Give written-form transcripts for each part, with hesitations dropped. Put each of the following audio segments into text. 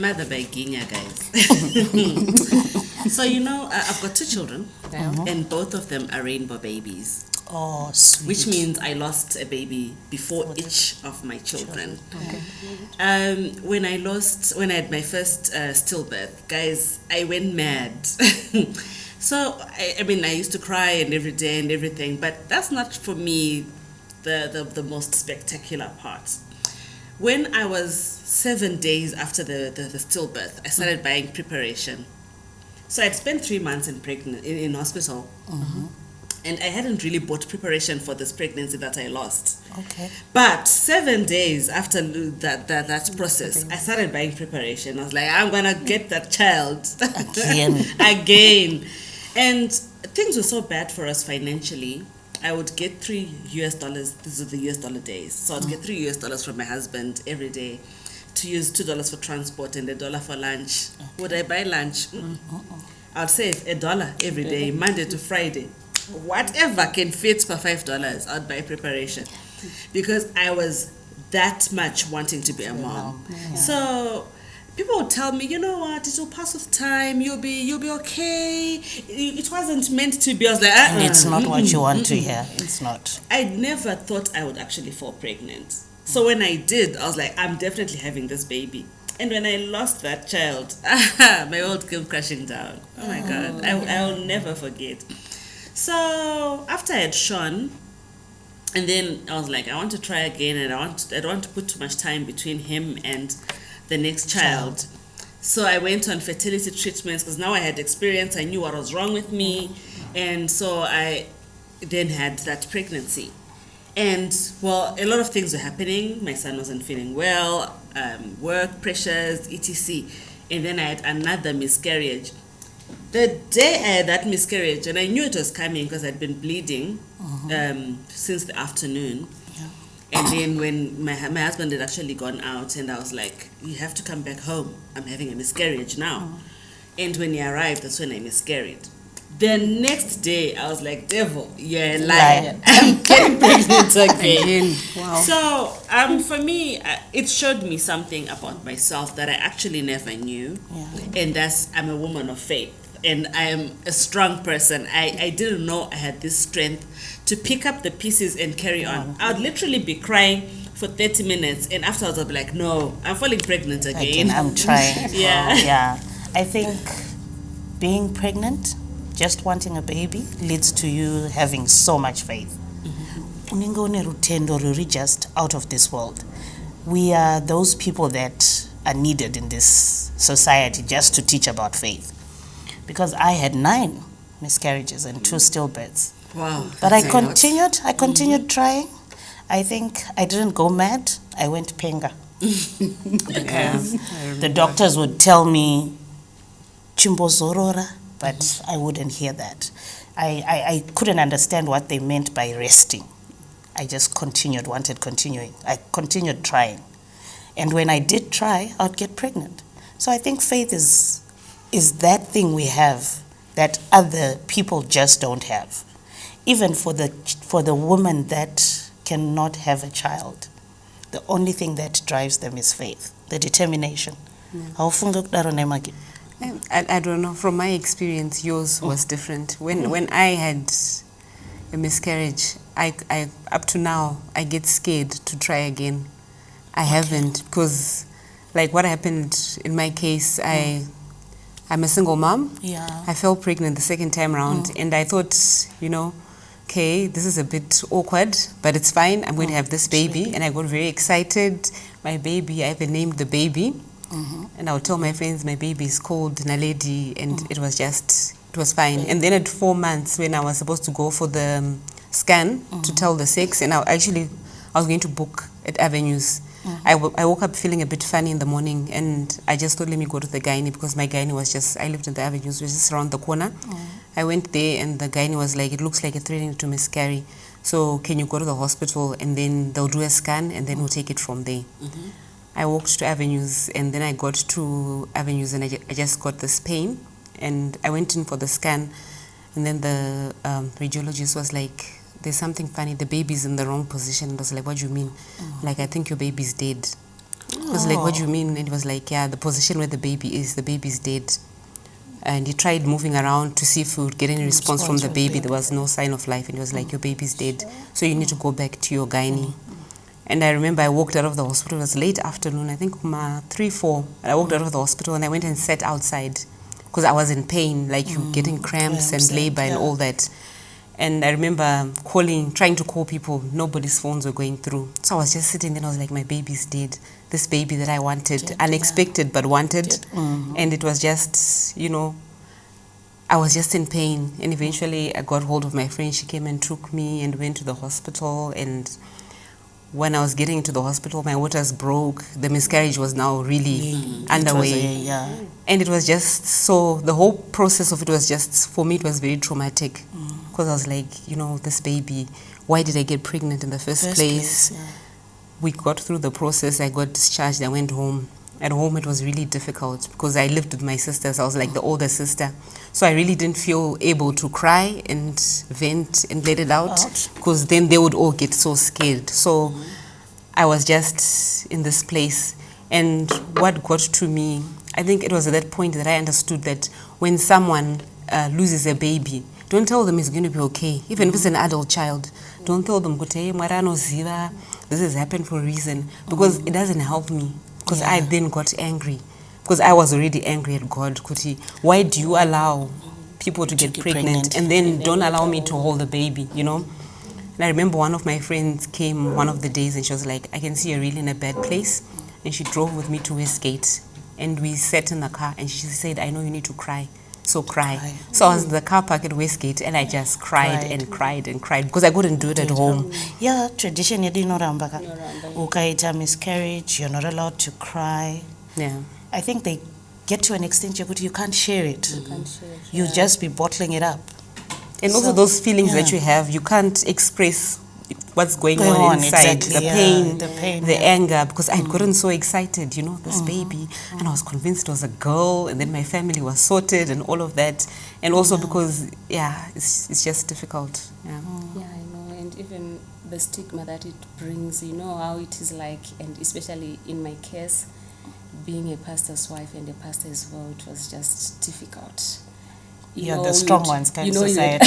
a mother by Guinea, guys. So, I've got 2 children, and both of them are rainbow babies. Oh, sweet. Which means I lost a baby before each of my children. Okay. When I had my first stillbirth, guys, I went mad. So, I used to cry and every day and everything, but that's not for me the most spectacular part. When I was 7 days after the stillbirth, I started buying preparation. So I'd spent 3 months in hospital. Mm-hmm. And I hadn't really bought preparation for this pregnancy that I lost. Okay. But 7 days after that process, I started buying preparation. I was like, I'm going to get that child. Again. And things were so bad for us financially. I would get $3. These are the US dollar days. So I'd get $3 from my husband every day to use $2 for transport and $1 for lunch. Would I buy lunch? I'd save $1 every day, Monday to Friday. Whatever can fit for $5, I'd buy preparation, because I was that much wanting to be a mom. Yeah. So people would tell me, you know what, it will pass with time. You'll be okay. It wasn't meant to be. I was like, and it's not what you want to hear. It's not. I never thought I would actually fall pregnant. So when I did, I was like, I'm definitely having this baby. And when I lost that child, my world came crashing down. Oh my God, I'll never forget. So after I had Sean, and then I was like, I want to try again, and I don't want to put too much time between him and the next child. So I went on fertility treatments, because now I had experience. I knew what was wrong with me, and so I then had that pregnancy. And well, a lot of things were happening. My son wasn't feeling well, work pressures, etc. And then I had another miscarriage. The day I had that miscarriage, and I knew it was coming because I'd been bleeding since the afternoon. Yeah. And then when my husband had actually gone out, and I was like, you have to come back home. I'm having a miscarriage now. And when he arrived, that's when I miscarried. The next day, I was like, devil, you're a liar. I'm getting pregnant again. Wow. So for me, it showed me something about myself that I actually never knew. Yeah. And that's, I'm a woman of faith. And I am a strong person. I didn't know I had this strength to pick up the pieces and carry on. I would literally be crying for 30 minutes, and afterwards I'd be like, no, I'm falling pregnant again. I'm trying. Yeah. Yeah. I think being pregnant, just wanting a baby, leads to you having so much faith. We're just out of this world. We are those people that are needed in this society just to teach about faith. Because I had 9 miscarriages and 2 stillbirths. Wow. But I continued trying. I think I didn't go mad. I went penga. Because the doctors would tell me, Chimbo Zorora, but I wouldn't hear that. I couldn't understand what they meant by resting. I just wanted continuing. I continued trying. And when I did try, I'd get pregnant. So I think faith is that thing we have that other people just don't have. Even for the woman that cannot have a child, the only thing that drives them is faith, the determination. I don't know. From my experience, yours was different. When I had a miscarriage, I up to now I get scared to try again. I haven't, because like what happened in my case, I'm a single mom. Yeah. I fell pregnant the second time around, and I thought, okay, this is a bit awkward, but it's fine. I'm going to have this baby, and I got very excited. My baby, I even named the baby, and I would tell my friends my baby is called Naledi, and it was fine. And then at 4 months, when I was supposed to go for the scan to tell the sex, and I was going to book at Avenues. I woke up feeling a bit funny in the morning, and I just thought, let me go to the gynae, because my gynae was I lived in the Avenues, was just around the corner. I went there, and the gynae was like, it looks like you're threatening to miscarry. So can you go to the hospital, and then they'll do a scan, and then we'll take it from there. I walked to Avenues, and then I got to Avenues, and I just got this pain, and I went in for the scan, and then the radiologist was like, there's something funny, the baby's in the wrong position. I was like, what do you mean? Like, I think your baby's dead. I was like, what do you mean? And he was like, yeah, the position where the baby's dead. And he tried moving around to see if he would get any response from the baby. There was no sign of life. And he was like, your baby's dead. So you need to go back to your gynae. And I remember I walked out of the hospital. It was late afternoon, I think 3, 4. And I walked out of the hospital and I went and sat outside because I was in pain, like you getting cramps and labor and all that. And I remember trying to call people. Nobody's phones were going through. So I was just sitting there and I was like, my baby's dead. This baby that I wanted, unexpected but wanted. And it was just, I was just in pain. And eventually I got hold of my friend. She came and took me and went to the hospital. And when I was getting into the hospital, my waters broke. The miscarriage was now really underway. And it was just the whole process of it was just, for me, it was very traumatic. Because I was like, this baby, why did I get pregnant in the first place? We got through the process. I got discharged. I went home. At home, it was really difficult because I lived with my sisters. I was like the older sister. So I really didn't feel able to cry and vent and let it out because then they would all get so scared. So I was just in this place. And what got to me, I think it was at that point that I understood that when someone loses a baby, don't tell them it's going to be okay. Even if it's an adult child, don't tell them, this has happened for a reason. Because it doesn't help me. Because I then got angry. Because I was already angry at God. Why do you allow people to get pregnant and then don't allow me to hold the baby, And I remember one of my friends came one of the days and she was like, I can see you're really in a bad place. And she drove with me to Westgate. And we sat in the car and she said, I know you need to cry. So cry. So I was in the car park at Westgate and I just cried and cried and cried because I couldn't do it at home. Yeah, tradition yedi norambaka. Ukaita miscarriage, you're not allowed to cry. Yeah. I think they get to an extent you can't share it. You just be bottling it up. And also those feelings that you have, you can't express what's going on inside, the pain, the anger, because I'd gotten so excited, this baby, and I was convinced it was a girl, and then my family was sorted and all of that, and also because, it's just difficult. Yeah, I know, and even the stigma that it brings, how it is like, and especially in my case, being a pastor's wife and a pastor as well, it was just difficult. You're the strong ones kind of society.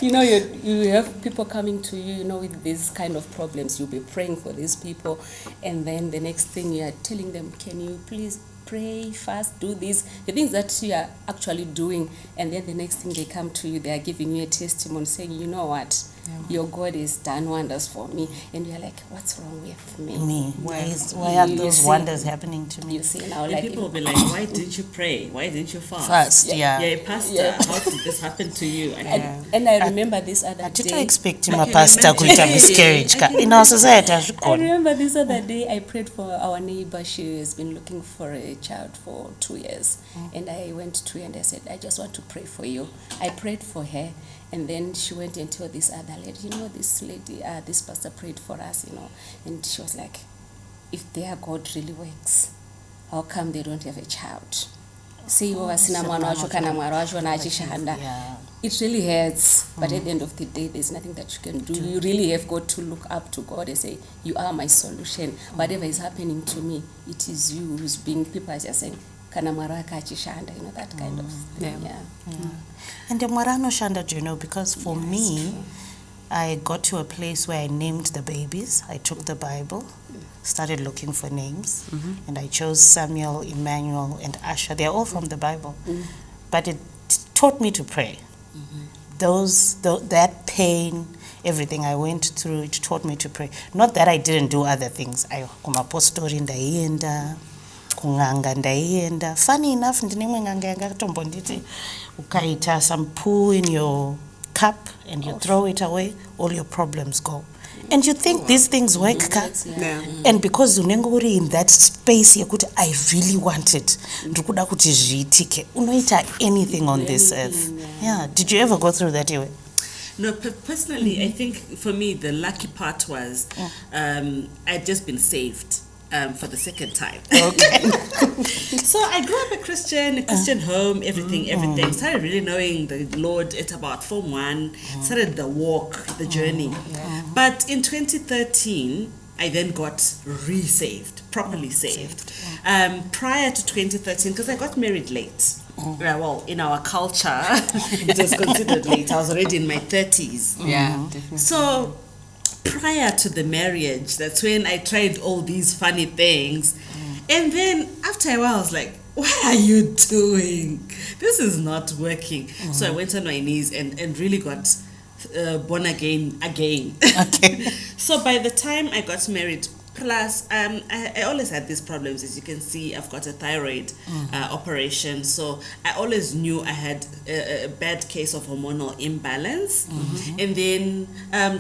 You have people coming to you, with these kind of problems. You'll be praying for these people, and then the next thing you are telling them, can you please pray, fast, do this, the things that you are actually doing, and then the next thing they come to you, they are giving you a testimony saying, you know what, your God has done wonders for me, and you're like, what's wrong with me? Why are those wonders happening to me? You see now, like people will be like, why didn't you pray? Why didn't you fast? You're a pastor. How did this happen to you? And I remember this other day. I expect my pastor to miscarriage in our society. I remember this other day. I prayed for our neighbor. She has been looking for a child for 2 years, and I went to her and I said, I just want to pray for you. I prayed for her. And then she went and told this other lady, this lady, this pastor prayed for us, And she was like, if their God really works, how come they don't have a child? It really hurts. But at the end of the day, there's nothing that you can do. You really have got to look up to God and say, you are my solution. Whatever is happening to me, it is you who's being, people are just saying, that kind of thing. And the Marano Shanda, because for me, I got to a place where I named the babies. I took the Bible, started looking for names, and I chose Samuel, Emmanuel, and Asher. They're all from the Bible. But it taught me to pray. That pain, everything I went through, it taught me to pray. Not that I didn't do other things. I kumapostori ndaienda, kunganga ndaienda. Funny enough, ndinimwe nganga yanga kutombo nditi ukaita some poo in your cup and you throw it away, all your problems go. And you think these things work, and because unenge uri in that space yekuti I really want it, ndikuda kuti zviitike, unoita anything on this earth. Did you ever go through that way? No, personally, I think for me the lucky part was I'd just been saved for the second time. Okay. So I grew up a Christian home, everything. Started really knowing the Lord at about Form 1, started the walk, the journey. But in 2013, I then got re-saved, properly saved. Prior to 2013, because I got married late. Well, in our culture, it was considered late. I was already in my 30s. Yeah, definitely. So prior to the marriage, that's when I tried all these funny things. And then after a while, I was like, what are you doing? This is not working. So I went on my knees and really got born again. Okay. So by the time I got married, plus I always had these problems. As you can see, I've got a thyroid operation. So I always knew I had a bad case of hormonal imbalance. And then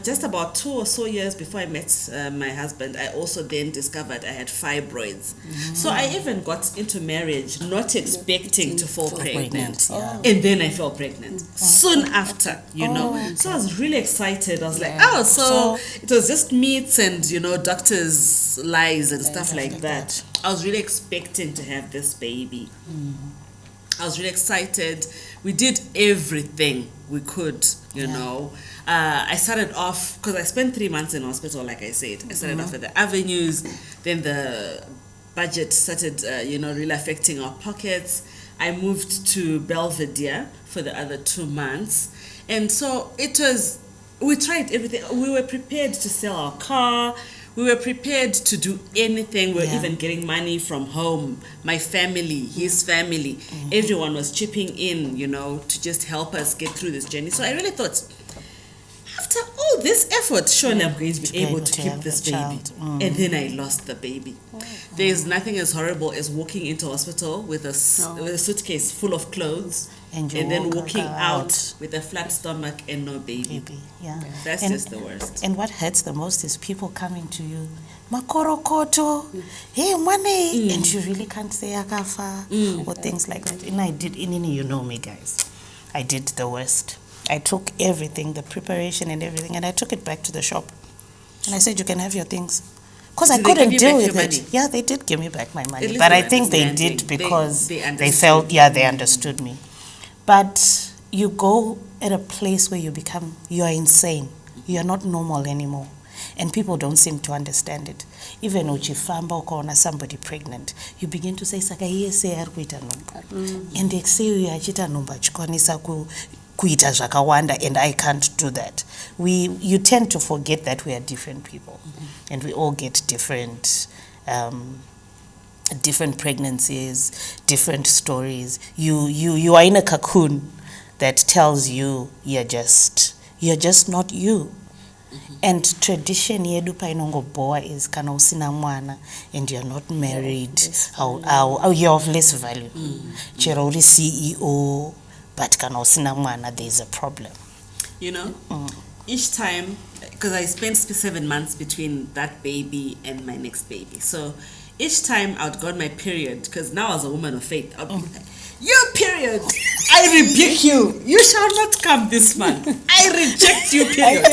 just about 2 or so years before I met my husband, I also then discovered I had fibroids. So I even got into marriage not expecting to fall pregnant. And then I fell pregnant soon after, you know. So I was really excited. I was like, so it was just myths and, you know, doctors' lies and stuff like that. I was really expecting to have this baby. I was really excited. We did everything we could, you know. I started off, because I spent 3 months in hospital, like I said. I started off at the avenues, then the budget started, you know, really affecting our pockets. I moved to Belvedere for the other 2 months. And so it was, we tried everything. We were prepared to sell our car. We were prepared to do anything. We were even getting money from home, my family, his family. Everyone was chipping in, you know, to just help us get through this journey. So I really thought, after all this effort, surely I'm going to be able to keep this baby. And then I lost the baby. There's nothing as horrible as walking into hospital with a suitcase full of clothes and then walking out with a flat stomach and no baby. That's just the worst. And what hurts the most is people coming to you, makorokoto, hey money, and you really can't say akafa or things like that. And I did, you know me, guys. I did the worst. I took everything, the preparation and everything, and I took it back to the shop. And I said, you can have your things. Because I couldn't deal with it. Yeah, they did give me back my money. But I think they did because they felt, they understood me. But you go at a place where you are insane. You are not normal anymore. And people don't seem to understand it. Even uchifamba ukaona somebody pregnant, you begin to say, saka yese arikuita numba. And they say uyachita numba chikwanisa kuita zvakawanda, and I can't do that. You tend to forget that we are different people. And we all get different pregnancies, different stories. You are in a cocoon that tells you you're just not you. And tradition yedu painongoboa is kana usina mwana and you're not married, you're of less value. Chero uri CEO, but kana usina mwana, there's a problem. You know, each time, because I spent 7 months between that baby and my next baby. So each time I would go on my period, because now as a woman of faith, I'd be like, your period, I rebuke you. You shall not come this month. I reject you, period.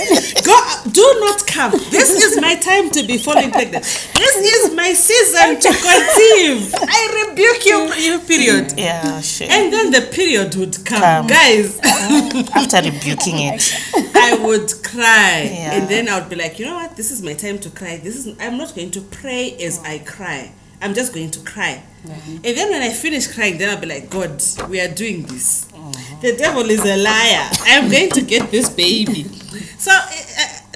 Do not come. This is my time to be falling pregnant. This is my season to conceive. I rebuke you, period. Yeah, sure. And then the period would come. Guys. After rebuking it, I would cry. And then I would be like, you know what? This is my time to cry. I'm not going to pray as I cry. I'm just going to cry. And then when I finish crying, then I'll be like, God, we are doing this. The devil is a liar. I'm going to get this baby. So,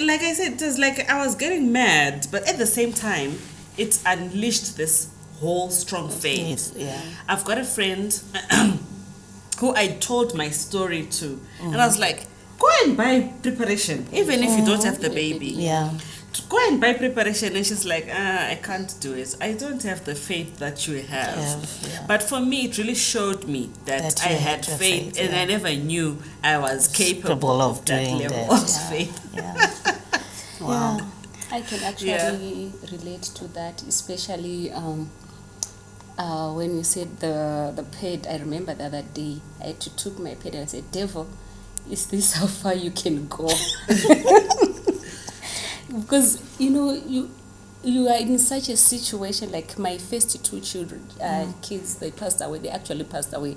like I said, it was like I was getting mad, but at the same time, it unleashed this whole strong faith. I've got a friend who I told my story to, and I was like, go and buy preparation, even if you don't have the baby. Go and buy preparation. And she's like, I can't do it. I don't have the faith that you have. But for me, it really showed me that I had faith, and I never knew I was capable of that level of faith. Wow. I can actually relate to that, especially when you said the ped. I remember the other day, I took my ped and I said, devil, is this how far you can go? Because, you know, you are in such a situation, like my first 2 children, kids, they passed away. They actually passed away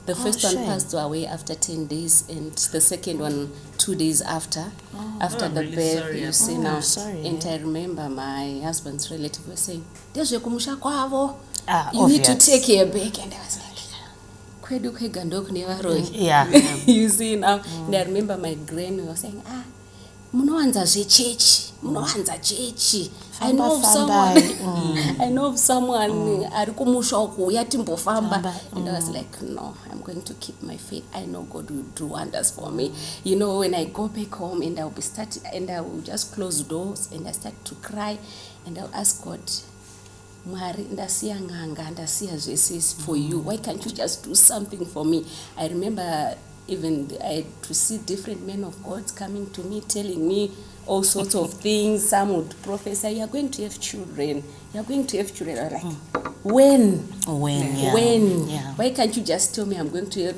The first one shame. passed away after 10 days, and the second one 2 days after I'm the really birth. sorry You about see that. now. Oh, sorry. And I remember my husband's relative was saying, "There's kumusha kwavo. Ah, You need to obvious. take care back." And I was like, "Kwedu kwegandok nevaroi." Yeah. You see now. And I remember my granny was saying, munowanza zvechechi, munowanza chechi. I know of someone. I know of someone. Ari kumusha uku uya timbofamba. And I was like, no, I'm going to keep my faith. I know God will do wonders for me. You know, when I go back home and I will just close doors and I start to cry and I'll ask God, Mwari, ndasiya nganga, ndasiya zvese for you. Why can't you just do something for me? I remember even I had to see different men of God coming to me, telling me all sorts of things. Some would prophesy, "You are going to have children. You are going to have children." I was like, when? Yeah. When? Yeah. Why can't you just tell me I'm going to have?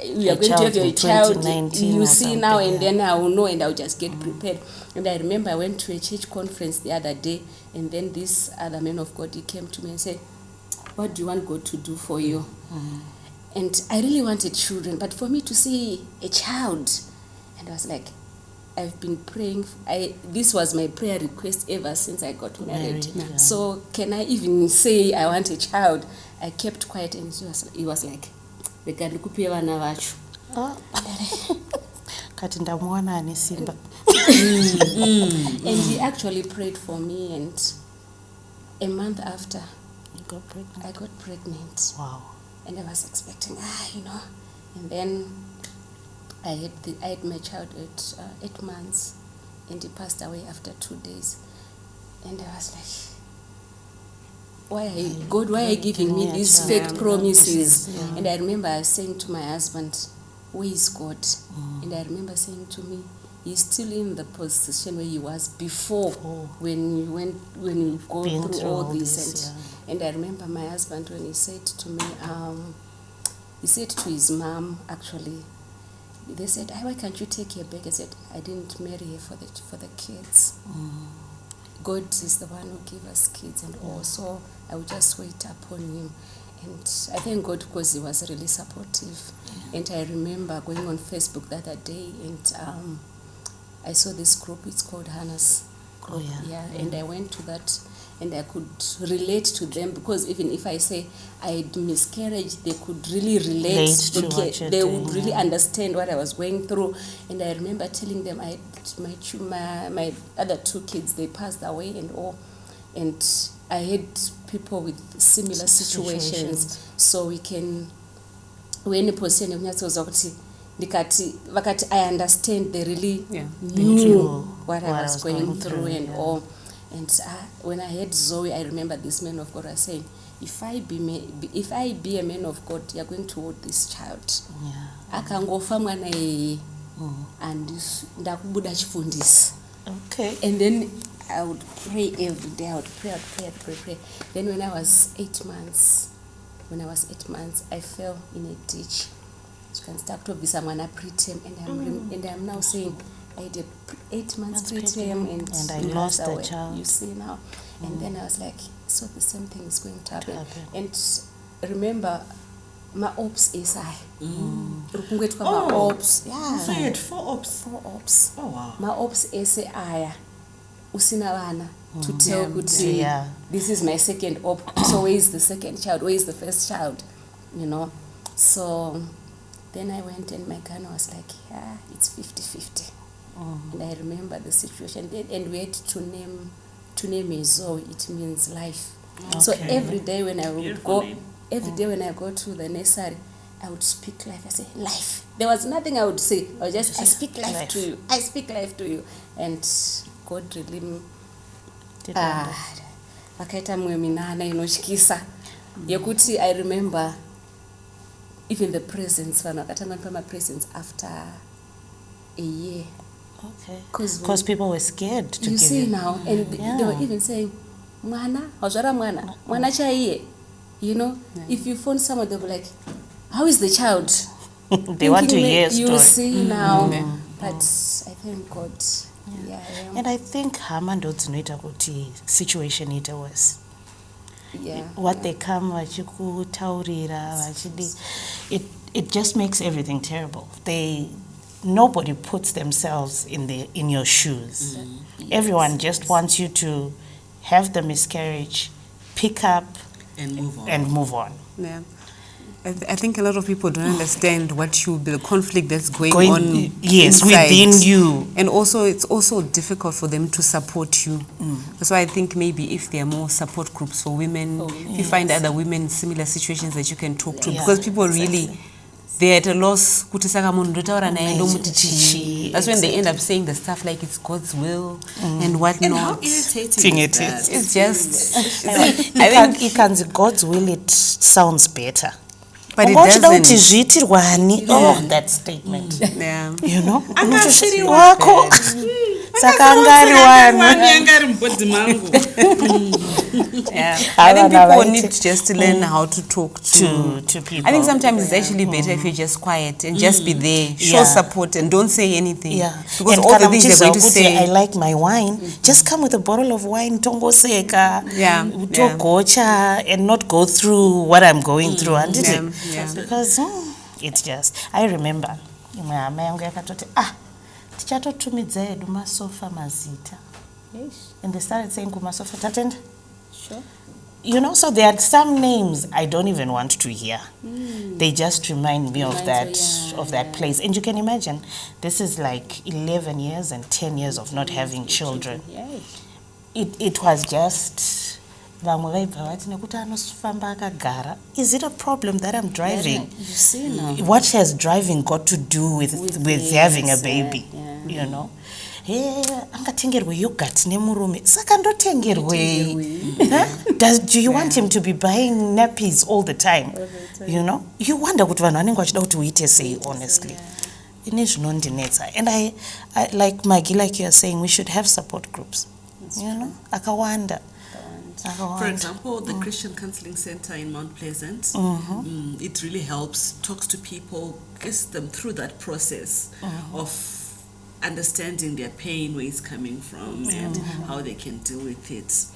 You A are going to have child your in child. 2019 You or see now, something, and yeah. then I will know, and I'll just get prepared. And I remember I went to a church conference the other day, and then this other man of God, he came to me and said, "What do you want God to do for you?" And I really wanted children, but for me to see a child, and I was like, I've been praying. This was my prayer request ever since I got married. Yeah. So can I even say I want a child? I kept quiet, and he was like, "Vekalikupiya vana vacho." Kati ndamuona ane simba. And he actually prayed for me, and a month after, You got pregnant. I got pregnant. Wow. And I was expecting, and then I had my child at 8 months, and he passed away after 2 days. And I was like, why are you giving me these fake promises? Yeah. And I remember saying to my husband, where is God? And I remember saying to me, he's still in the position where he was before, when you go Been through all this. this, And I remember my husband when he said to me, he said to his mom, actually, they said, why can't you take her back? I said, I didn't marry her for the kids. God is the one who gave us kids, and also I would just wait upon him. And I thank God because he was really supportive. And I remember going on Facebook the other day, and I saw this group, it's called Hannah's group. And I went to that, and I could relate to them, because even if I say I had miscarriage, they could really relate to what you're they doing, would really understand what I was going through. And I remember telling them I had my other 2 kids, they passed away and all, and I had people with similar situations. So we can, when a person vakati I understand, they really knew what I was going through and all. And when I heard Zoe, I remember this man of God was saying, if I be a man of God, you're going to hold this child. Akangofa mwana yeye and ndakubuda chifundisi. Okay. And then I would pray every day. I would pray. Then when I was 8 months, I fell in a ditch. You can start to be someone preterm, and I'm now saying I had 8 months preterm, and I lost the child. You see now, and then I was like, so the same thing is going to happen. And remember, my ops is I. My ops. Yeah. So you had 4 ops? 4 ops. Oh wow. My ops is I. Usina vana to tell Kuti, this is my second op. So where is the second child? Where is the first child? You know. So then I went, and my Ghana was like, it's 50-50. And I remember the situation. And we had to name a Zoe. It means life. So every day when I would go, to the nursery, I would speak life. I say life. There was nothing I would say. I speak life to you. I speak life to you. And God really vakaita mwe minana inotyisa yekuti I remember even the presents, vanhu vakatanga kunipa presents after a year. Okay. Because people were scared to give you. See now, and they were even saying, mwana, wazvara mwana chaiye. You know, if you phone someone, they'll be like, how is the child? They want to hear a story. You see now. But I thank God. And I think hama ndo dzinoita kuti situation ite worse. What they come vachikutaurira vachidi, it just makes everything terrible. Nobody puts themselves in your shoes. Everyone just wants you to have the miscarriage, pick up, and move on. Yeah. I think a lot of people don't understand the conflict that's going on yes, inside. within you. And also, it's also difficult for them to support you. That's why I think maybe if there are more support groups for women, if you find other women in similar situations that you can talk to, because people really, they're at a loss. That's when they end up saying the stuff like it's God's will and whatnot. And how irritating is that? It's just, I think God's will, it sounds better. but it doesn't. That statement. Yeah. You know? Yeah. I think people need just to learn how to talk to people. I think sometimes it's actually better if you're just quiet and just be there, show support and don't say anything. Yeah. Because and all the things they're going to say. I like my wine. Just come with a bottle of wine, tongoseka, utogocha, and not go through what I'm going through. Because it's just, I remember, tichatotumidza edu masofa mazita. And they started saying kumasofa tatenda. Sure. You know, so there are some names I don't even want to hear. They just remind me of that place. And you can imagine, this is like 11 years and 10 years of not having children. It was just, is it a problem that I'm driving? You see now. What has driving got to do with having a baby? You know? Angatengerwe yogurt nemurume saka ndotengerwe. Do you want him to be buying nappies all the time? You know, you wonder kuti vanhu vanenge vachida kuti uite sei, honestly. Ine zvinondinetsa. And I like Maggie, like you're saying, we should have support groups. You know, akawanda. For example, the Christian Counseling Center in Mount Pleasant, it really helps, talks to people, gets them through that process of understanding their pain, where it's coming from, and how they can deal with it.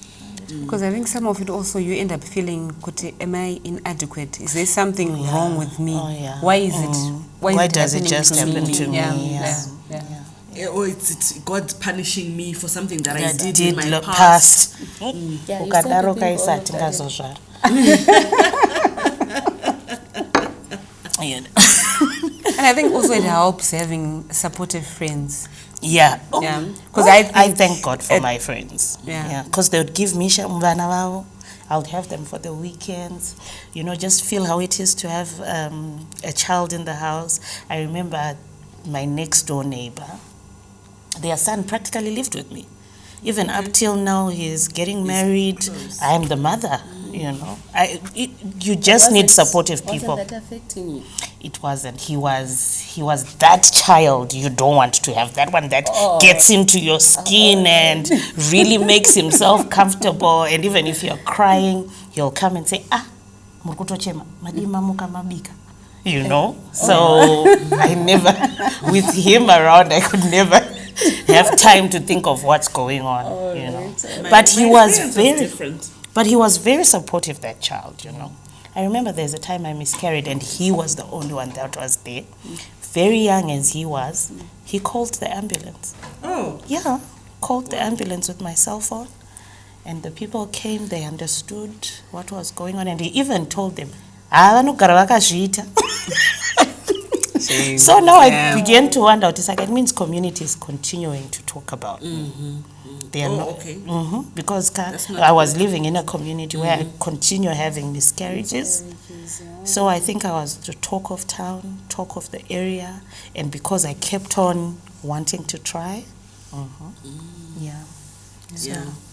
Because I think some of it also, you end up feeling, am I inadequate? Is there something wrong with me? Why is it? Why does it just happen to me? Or it's God punishing me for something that I did in my past. And I think also it helps having supportive friends. Because I thank God for my friends. Because they would give me I would have them for the weekends. You know, just feel how it is to have a child in the house. I remember my next door neighbor, their son practically lived with me. Even up till now, he's getting married. I'm the mother, you know. You just need supportive people. Wasn't that affecting you? It wasn't. He was that child you don't want to have. That one that gets into your skin and really makes himself comfortable. And even if you're crying, he'll come and say, Murukutochema, madima muka mabika. You know? So I never, with him around, I could never have time to think of what's going on, you know. But he was very supportive, that child, you know. I remember there's a time I miscarried and he was the only one that was there. Very young as he was, he called the ambulance. Called the ambulance with my cell phone. And the people came, they understood what was going on, and he even told them, So now I began to wonder, it means community is continuing to talk about. They are not, because I was living in a community where I continue having miscarriages. So I think I was the talk of town, talk of the area, and because I kept on wanting to try.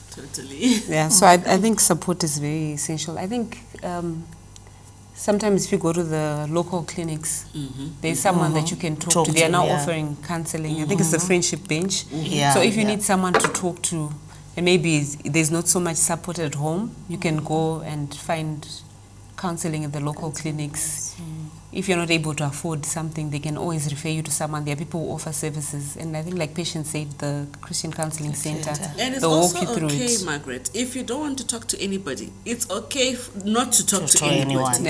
Totally. So I think support is very essential. I think sometimes if you go to the local clinics, there's someone that you can talk to. They are now offering counseling. I think it's the friendship bench. So if you need someone to talk to, and maybe there's not so much support at home, you can go and find counseling at the local clinics. If you're not able to afford something, they can always refer you to someone. There are people who offer services. And I think, like Patient said, the Christian Counseling Center, and it's they'll also walk you through okay, it. Margaret, if you don't want to talk to anybody, it's okay not to talk to anybody.